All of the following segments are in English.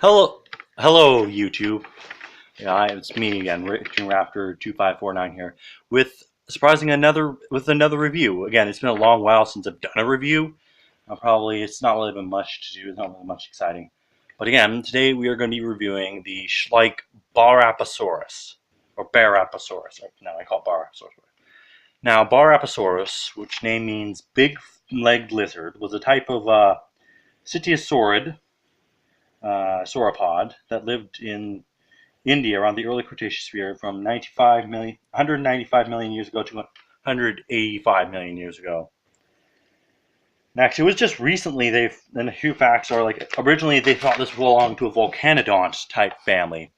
Hello, hello, YouTube. Yeah, it's me again, Raptor 2549 here, with another review. Again, it's been a long while since I've done a review. It's not really been much to do. It's not really much exciting. But again, today we are going to be reviewing the Schleich basapasaurus or Barapasaurus. No, I call it Barapasaurus. Now, Barapasaurus, which name means big-legged lizard, was a type of cetiosaurid sauropod that lived in India around the early Cretaceous period from 195 million years ago to 185 million years ago. Next, it was just recently and a few facts are like originally they thought this belonged to a volcanodont type family,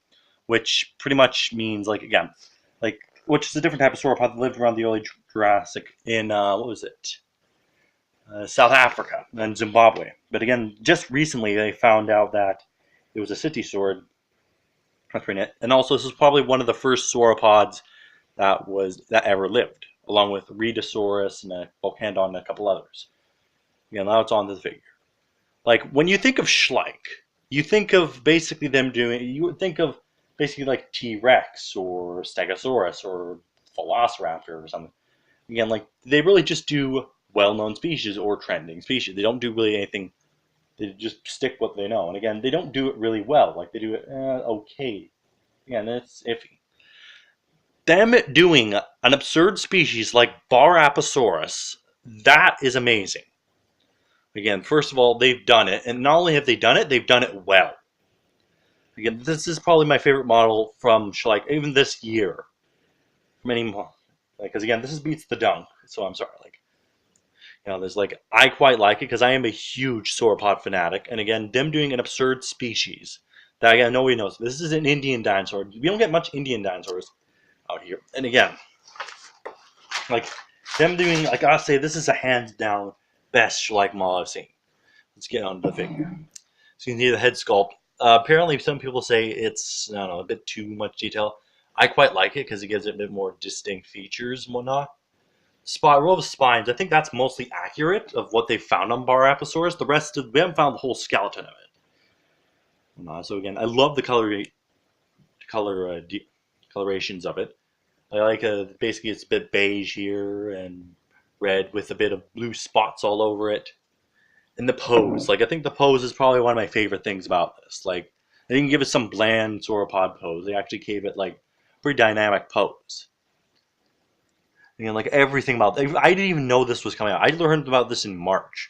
which pretty much means like which is a different type of sauropod that lived around the early Jurassic in what was it? South Africa and Zimbabwe. But again, just recently they found out that it was a cetiosaur. And also, this is probably one of the first sauropods that ever lived, along with Redosaurus and a Volcandon and a couple others. Again, now it's on to the figure. Like when you think of Schleich, you think of basically them doing. You would think of basically like T Rex or Stegosaurus or Velociraptor or something. Again, like they really just do well-known species or trending species. They don't do really anything. They just stick what they know. And again, they don't do it really well. Like they do it okay. Again, it's iffy. Them doing an absurd species like Barapasaurus, that is amazing. Again, first of all, they've done it, and not only have they done it, they've done it well. Again, this is probably my favorite model from Schleich, even this year. Many more, because again, this beats the dunk. So I'm sorry, there's I quite like it because I am a huge sauropod fanatic, and again, them doing an absurd species that again nobody knows. This is an Indian dinosaur. We don't get much Indian dinosaurs out here, and again, like them doing I gotta say this is a hands down best Schleich model I've seen. Let's get on to the figure. So you can see the head sculpt. Apparently, some people say it's I don't know a bit too much detail. I quite like it because it gives it a bit more distinct features and whatnot. Row of spines, I think that's mostly accurate of what they found on Barapasaurus. The rest of we haven't found the whole skeleton of it. So again, I love the colorations of it. I like basically it's a bit beige here and red with a bit of blue spots all over it. And the pose, I think the pose is probably one of my favorite things about this. Like they didn't give it some bland sauropod pose. They actually gave it like a pretty dynamic pose. Again, like everything about it. I didn't even know this was coming out. I learned about this in March.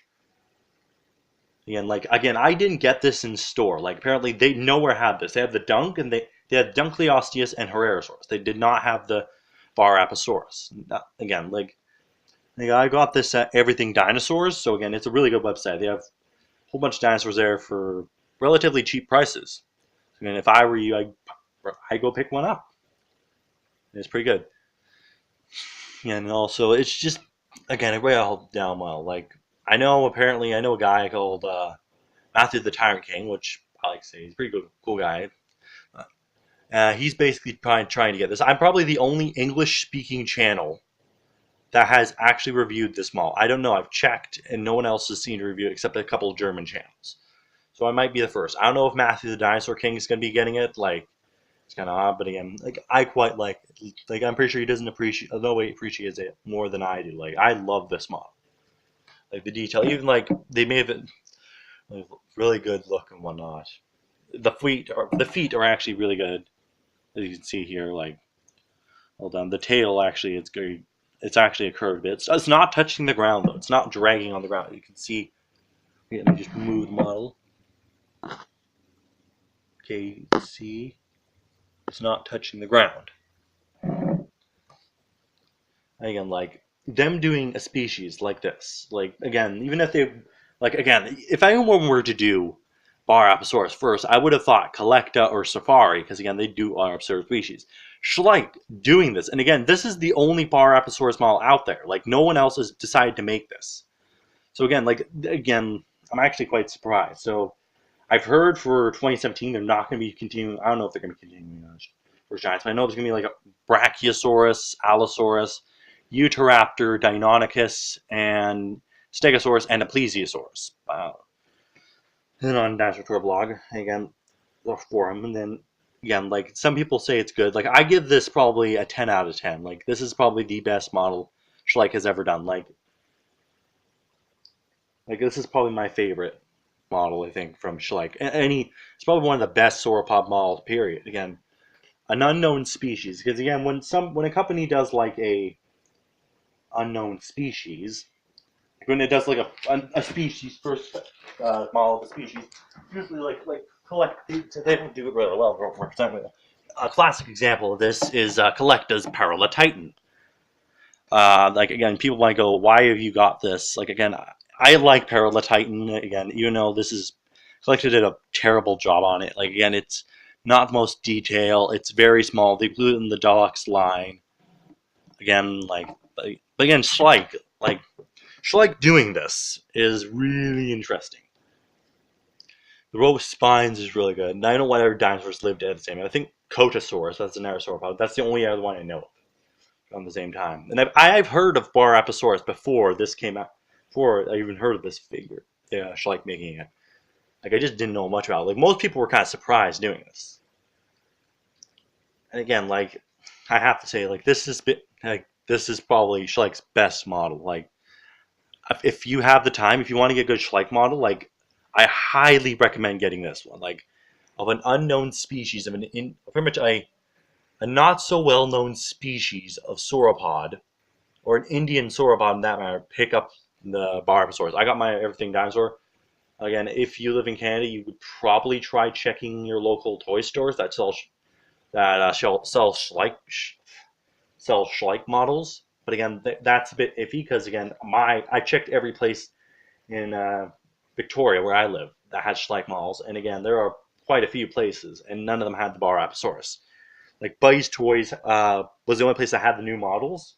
Again, I didn't get this in store. Like apparently they nowhere had this. They have the dunk and they had Dunkleosteus and Herrerasaurus. They did not have the Barapasaurus. Again, I got this at Everything Dinosaurs. So again, it's a really good website. They have a whole bunch of dinosaurs there for relatively cheap prices. And if I were you, I go pick one up. It's pretty good. And also, it's just again, it really all down well. I know a guy called Matthew the Tyrant King, which I like to say he's a pretty good, cool guy. He's basically trying to get this. I'm probably the only English-speaking channel that has actually reviewed this model. I don't know. I've checked, and no one else has seen a review except a couple of German channels. So I might be the first. I don't know if Matthew the Dinosaur King is going to be getting it. It's kind of odd, but again, I quite like it. I'm pretty sure he doesn't appreciate, although he appreciates it more than I do. I love this model. The detail, even they made it really good look and whatnot. The feet are actually really good, as you can see here. Hold on, the tail actually it's good. It's actually a curved bit. It's not touching the ground though. It's not dragging on the ground. You can see. Let me just move the model. Okay, you can see it's not touching the ground. Again, them doing a species like this, again, even if they, again, if anyone were to do Barapasaurus first, I would have thought Collecta or Safari, because again, they do are absurd species. Schleich doing this, and again, this is the only Barapasaurus model out there. No one else has decided to make this. So again, I'm actually quite surprised. So I've heard for 2017 they're not going to be continuing. I don't know if they're going to be continuing for giants, but I know there's going to be a Brachiosaurus, Allosaurus, Utahraptor, Deinonychus, and Stegosaurus, and a Plesiosaurus. And on Dinosaur Tour blog, again, for him. And then again, like some people say it's good. Like I give this probably a 10 out of 10. Like this is probably the best model Schleich has ever done. Like this is probably my favorite model, I think, from Schleich. It's probably one of the best sauropod models. Period. Again, an unknown species. Because again, when a company does like a unknown species, when it does like a species first model of a species, usually like collect they don't do it really well for example. A classic example of this is Collecta's Paralatitan. Like again, people might go, "Why have you got this?" Like again, I like Paralatitan. Again, even though this is Collecta did a terrible job on it. Like again, it's not the most detail. It's very small. They blew it in the Deluxe line. Again, but again, Schleich doing this is really interesting. The row of spines is really good. And I don't know what other dinosaurs lived at the same time. I think Cotosaurus, that's another sauropod. That's the only other one I know of on the same time. And I've heard of Basapasaurus before this came out. Before I even heard of this figure. Yeah, Schleich making it. Like I just didn't know much about it. Like most people were kind of surprised doing this. And again, like I have to say, like this is probably Schleich's best model. Like if you have the time, if you want to get a good Schleich model, like I highly recommend getting this one. Like of an unknown species of pretty much a not so well known species of sauropod, or an Indian sauropod in that matter, pick up the Basapasaurus. I got my Everything Dinosaur. Again, if you live in Canada, you would probably try checking your local toy stores that sell Schleich models. But again, that's a bit iffy because again, I checked every place in Victoria where I live that has Schleich models, and again, there are quite a few places, and none of them had the Basapasaurus. Like Buddy's Toys was the only place that had the new models.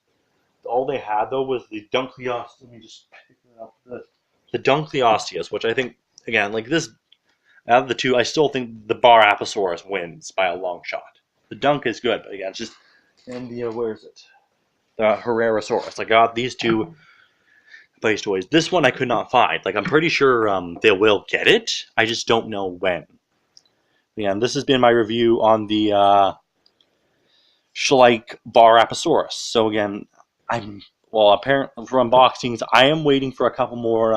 All they had though was the Dunkleosteus. Let me just pick it up. The Dunkleosteus, which I think again, like this, out of the two, I still think the Basapasaurus wins by a long shot. The Dunk is good, but again, it's just where is it? The Herrerasaurus. I got these two Buddy's Toys. This one I could not find. Like I'm pretty sure they will get it. I just don't know when. Again, this has been my review on the Schleich Basapasaurus. So again, apparently for unboxings, I am waiting for a couple more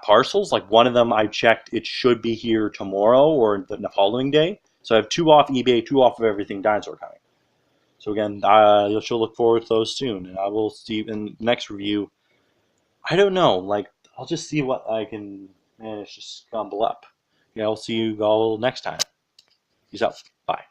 parcels. Like one of them I checked, it should be here tomorrow or the following day. So I have 2 off eBay, 2 off of Everything Dinosaur coming. So again, you should look forward to those soon, and I will see you in the next review. I don't know, like I'll just see what I can manage to scumble up. Yeah, I'll see you all next time. Peace out. Bye.